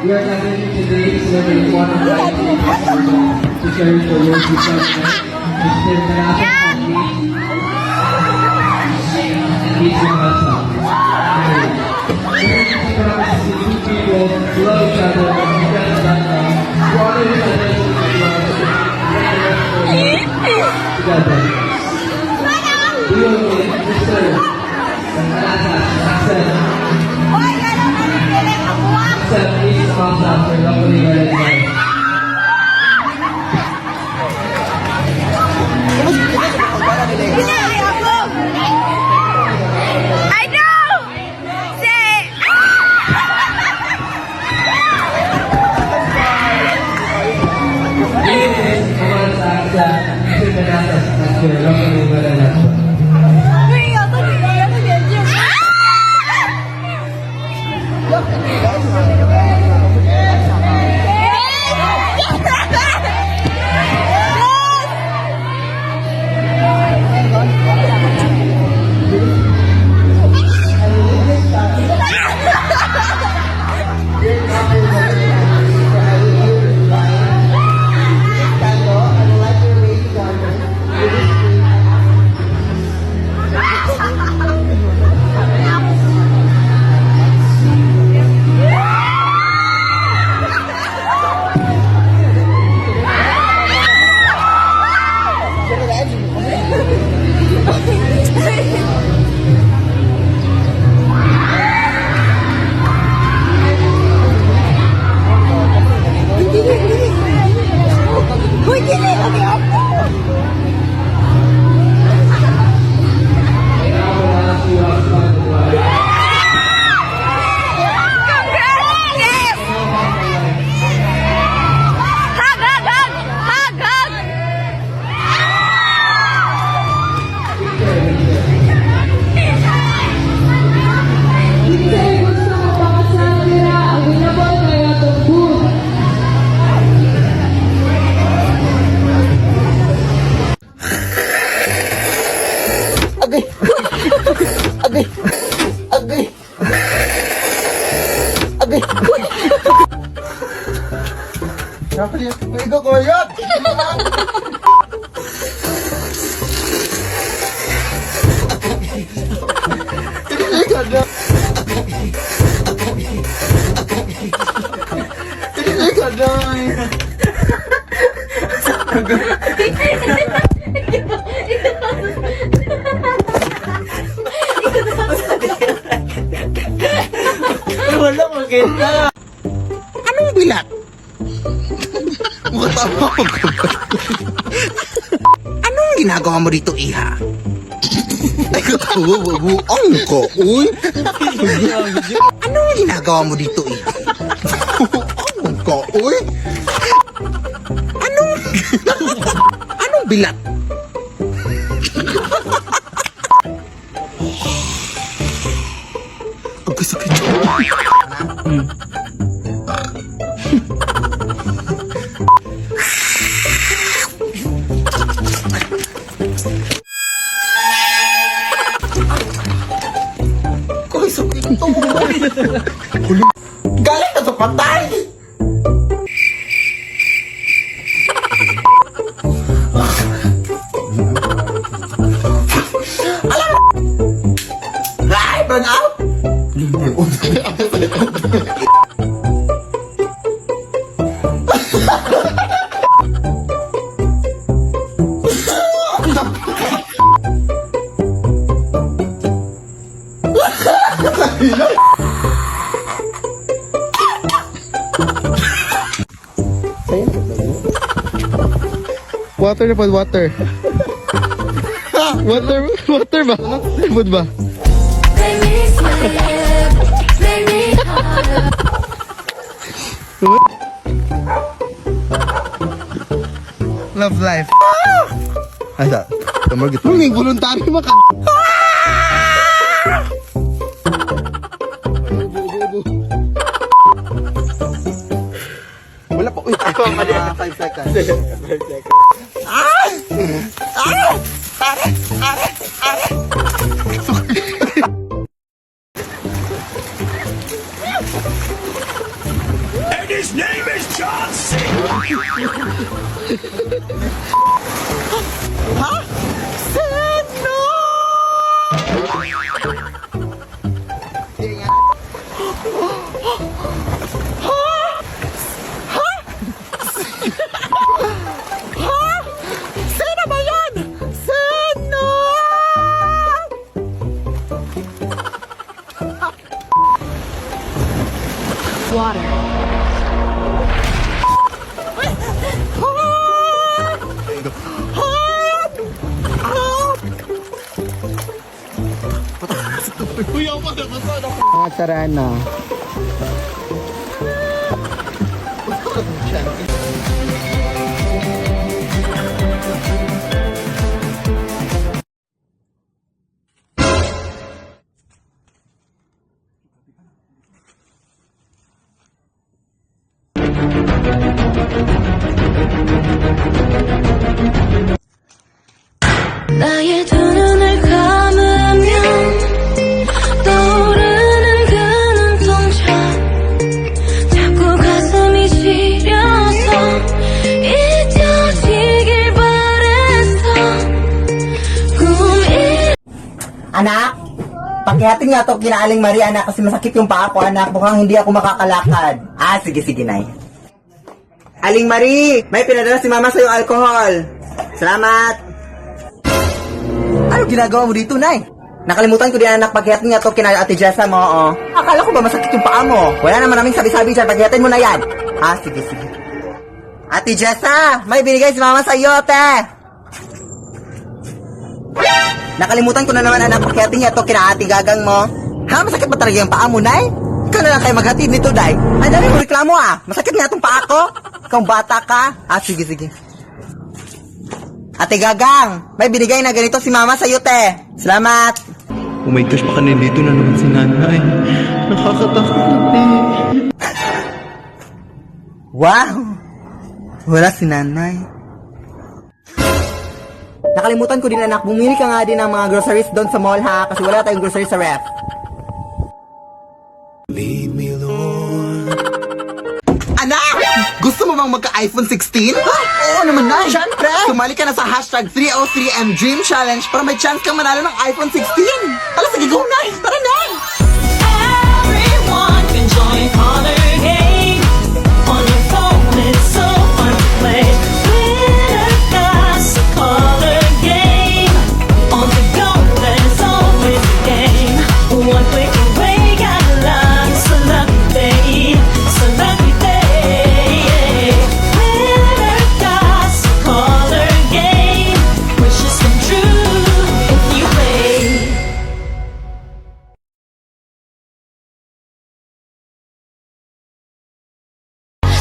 We are gathering today to celebrate one of the to share the Lord Jesus Christ. Mr. Narasa family. And he's your husband. Two people love each other and friends that to honor each other together. We will meet Mr. Narasa Accent. Please come out for lovely wedding night. I know! Say! Please come out Mr. Bananas for lovely wedding night. Ikaw koyot! Ikaw na! Ikaw na! Wala maganda. Anong bilat? Anong ginagawa mo dito, Iha? Ang ko, uy! Anong ginagawa mo dito, Iha? Ang ko, uy! Anong bilat? Ang sakit siya. Koy, sakit ito. Galing ka sa patay! Alam mo! Ay, burn out! Water na po, water. Water ba? Food ba? Make me sweat, make me hot. Love life. Ay, sa. Tumor gitu. Huling voluntary maka. Wala pa. Uy, 5 seconds. 5 seconds. Mga sarana. 나의 두 눈을 감으면 떠오르는 그 눈동자 자꾸 가슴이 시려서 잊혀지길 바랬어 꿈이 Anak, pakihatin nga to kina Aling Maria, anak, kasi masakit yung paa ko, anak. Mukhang hindi ako makakalakad. Ah, sige, Nay. Aling Marie, may pinadala si Mama sa'yo alcohol. Salamat. Ano ginagawa mo dito, Nay? Nakalimutan ko din, anak, paghihatin nga to kina Ate Jessa mo, oo. Akala ko ba masakit yung paa mo? Wala naman naming sabi-sabi dyan, paghihatin mo na yan. Ah, sige. Ate Jessa, may binigay si Mama sa'yo, te. Nakalimutan ko na naman, anak, paghihatin nga to kina Ate Gagang mo. Ha, masakit ba talaga yung paa mo, Nay? Ikaw na lang kayo maghatid nito, Day. Ay, dali mo reklamo, ah. Masakit nga itong paa ko. Ikaw bata ka. Ah, sige. Ate Gagang, may binigay na ganito si Mama sa'yo, te. Salamat. Oh my gosh, baka nandito na naman si nanay. Nakakatakot na, te. Wow! Wala si nanay. Nakalimutan ko din, anak, bumili ka nga din ng mga groceries doon sa mall, ha? Kasi wala tayong groceries sa ref. Anak! Gusto mo bang magka-iPhone 16? Oo naman, Nay. Siyempre! Sumali ka na sa hashtag 303M Dream Challenge para may chance kang manalo ng iPhone 16. Tala, sige, go, Nay! Tara, Nay! Everyone can join Color Game. On your phone, it's so fun to play. Winner got a Color Game. On the go, there's always a game. One click away, got a lot. It's a lucky day. It's a lucky day. Winner got a Color Game. Wishes come true if you play.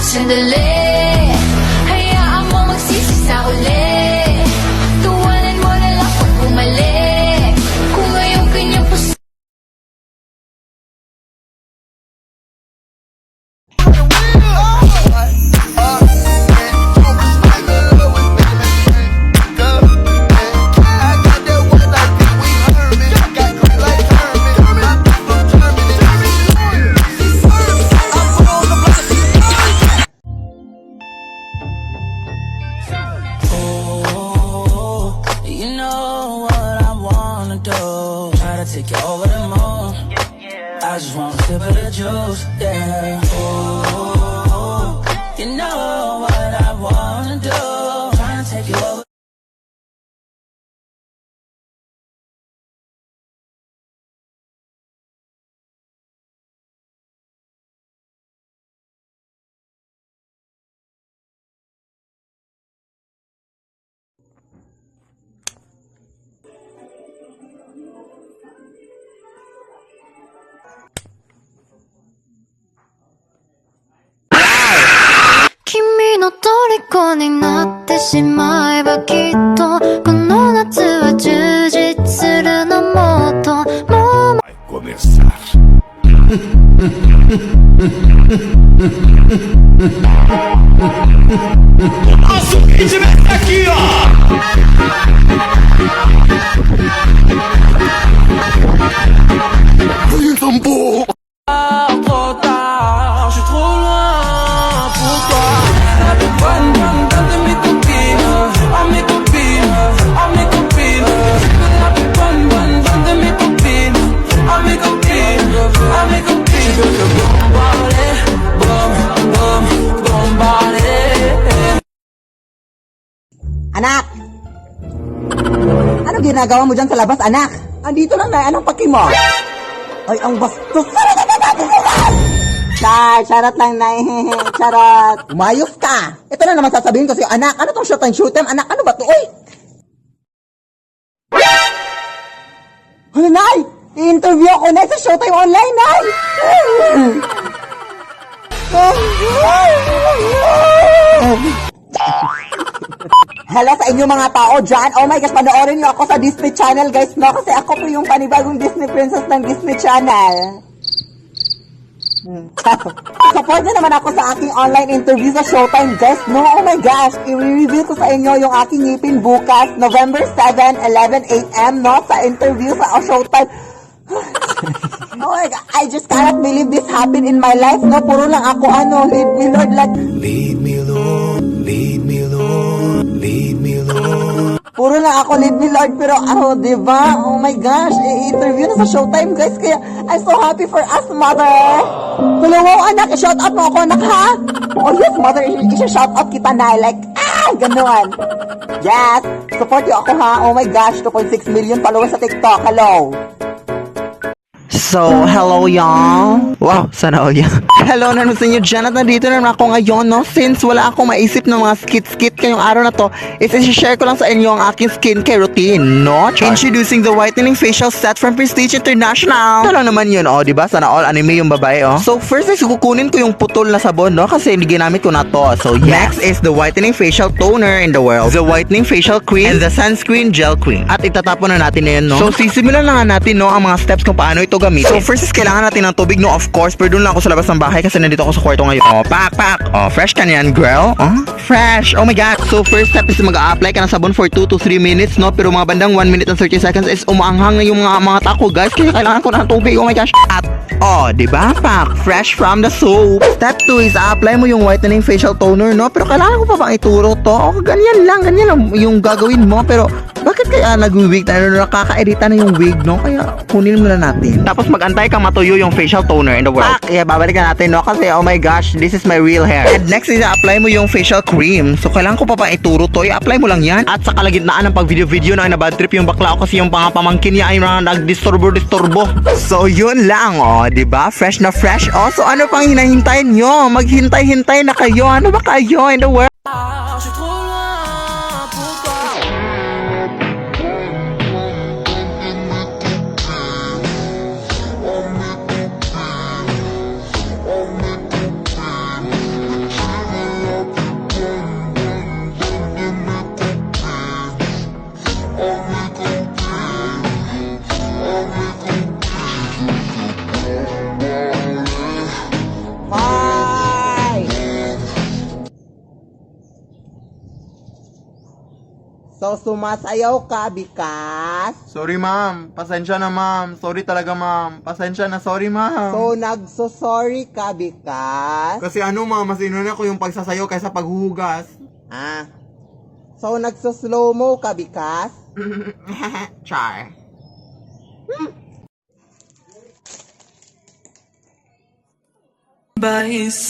Sandali, hayaan mo magsisi sa uli. Tuwanan mo na lang kung bumalik. Kung ngayong kanyang puso 虜になってしまえばきっとこの夏は充実するのもっともう Ayun, sampo! Anak! Ano ginagawa mo dyan sa labas, anak? Andito lang na, anong paki mo? Ay, ang bastos! Charot lang na, charot. Umayos ka! Ito na naman sasabihin ko sa'yo, anak, ano tong shot and shoot time? Anak, ano ba to? Uy! Ano, Nay? I-interview ako, Nay, sa Showtime Online, Nay! Hello sa inyo mga tao dyan. Oh my gosh, panoorin niyo ako sa Disney Channel, guys, no? Kasi ako po yung panibagong Disney princess ng Disney Channel. Support niyo naman ako sa aking online interview sa Showtime, guys, no? Oh my gosh, i-reveal ko sa inyo yung aking ngipin bukas, November 7, 11 a.m., no? Sa interview sa Showtime. Oh my God, I just cannot believe this happened in my life, no? Puro lang ako, lead me, Lord, like... Lead me, Lord. Lead me, Lord. Lead me, Lord. Puro lang ako, lead me, Lord, pero diba? Oh my gosh, i-interview na sa Showtime, guys, kaya I'm so happy for us, mother. Tulungan, anak, i-shout out mo ako, anak, ha? Oh yes, mother, i-shout out kita na, like, ganon. Yes, support niyo ako, ha? Oh my gosh, 2.6 million followers sa TikTok, hello. So, hello y'all! Wow, sana all yan. Hello na naman sa inyo dyan at nandito na naman ako ngayon, no? Since wala akong maisip ng mga skit-skit ngayong araw na to, is i-share ko lang sa inyo ang aking skincare routine, no? Introducing the whitening facial set from Prestige International. Ito lang naman yun, oh, diba? Sana all anime yung babae, oh. So, first is kukunin ko yung putol na sabon, no? Kasi hindi ginamit ko na to. So, next is the whitening facial toner in the world, the whitening facial cream, and the sunscreen gel cream. At itatapon na natin na yun, no? So, sisimulan na nga natin, no, ang mga steps kung paano ito gamitin. So, first is kailangan natin ng tubig, no? Of course, pero doon lang ako sa labas ng bahay kasi nandito ako sa kwarto ngayon. Oh, pak! Oh, fresh ka niyan, girl. Oh, fresh. Oh my God. So, first step is mag-a-apply ka ng sabon for 2 to 3 minutes, no? Pero mga bandang 1 minute and 30 seconds is umaanghang yung mga tako, guys. Kaya kailangan ko ng tubig. Oh my gosh. At, diba? Pak! Fresh from the soap. Step 2 is apply mo yung whitening facial toner, no? Pero kailangan ko pa bang ituro to? Oh, ganyan lang yung gagawin mo. Pero, bakit kaya nag-wig na nakaka-irita na yung wig, no? Kaya, kunin mo na natin. Tapos, mag-antay kang matuyo yung facial toner in the world. Kaya babalikan natin, no? Kasi, oh my gosh, this is my real hair. And next is apply mo yung facial cream. So, kailangan ko pa ba ituro to? I-apply mo lang yan. At sa kalagitnaan ng pag-video na nabad trip yung bakla ko kasi yung pamangkin niya ay nag-disturbo. So, yun lang, oh. Diba? Fresh na fresh. Oh, so ano pang hinahintayin nyo? Maghintay-hintay na kayo. Ano ba kayo in the world? So, sumasayaw ka, Bikas? Sorry, ma'am. Pasensya na, ma'am. Sorry talaga, ma'am. Pasensya na. Sorry, ma'am. So, nagso-sorry ka, Bikas? Kasi ma'am, mas inuna ko yung pagsasayaw kaysa paghuhugas. So, nagso-slow-mo ka, Bikas? Char. Bahis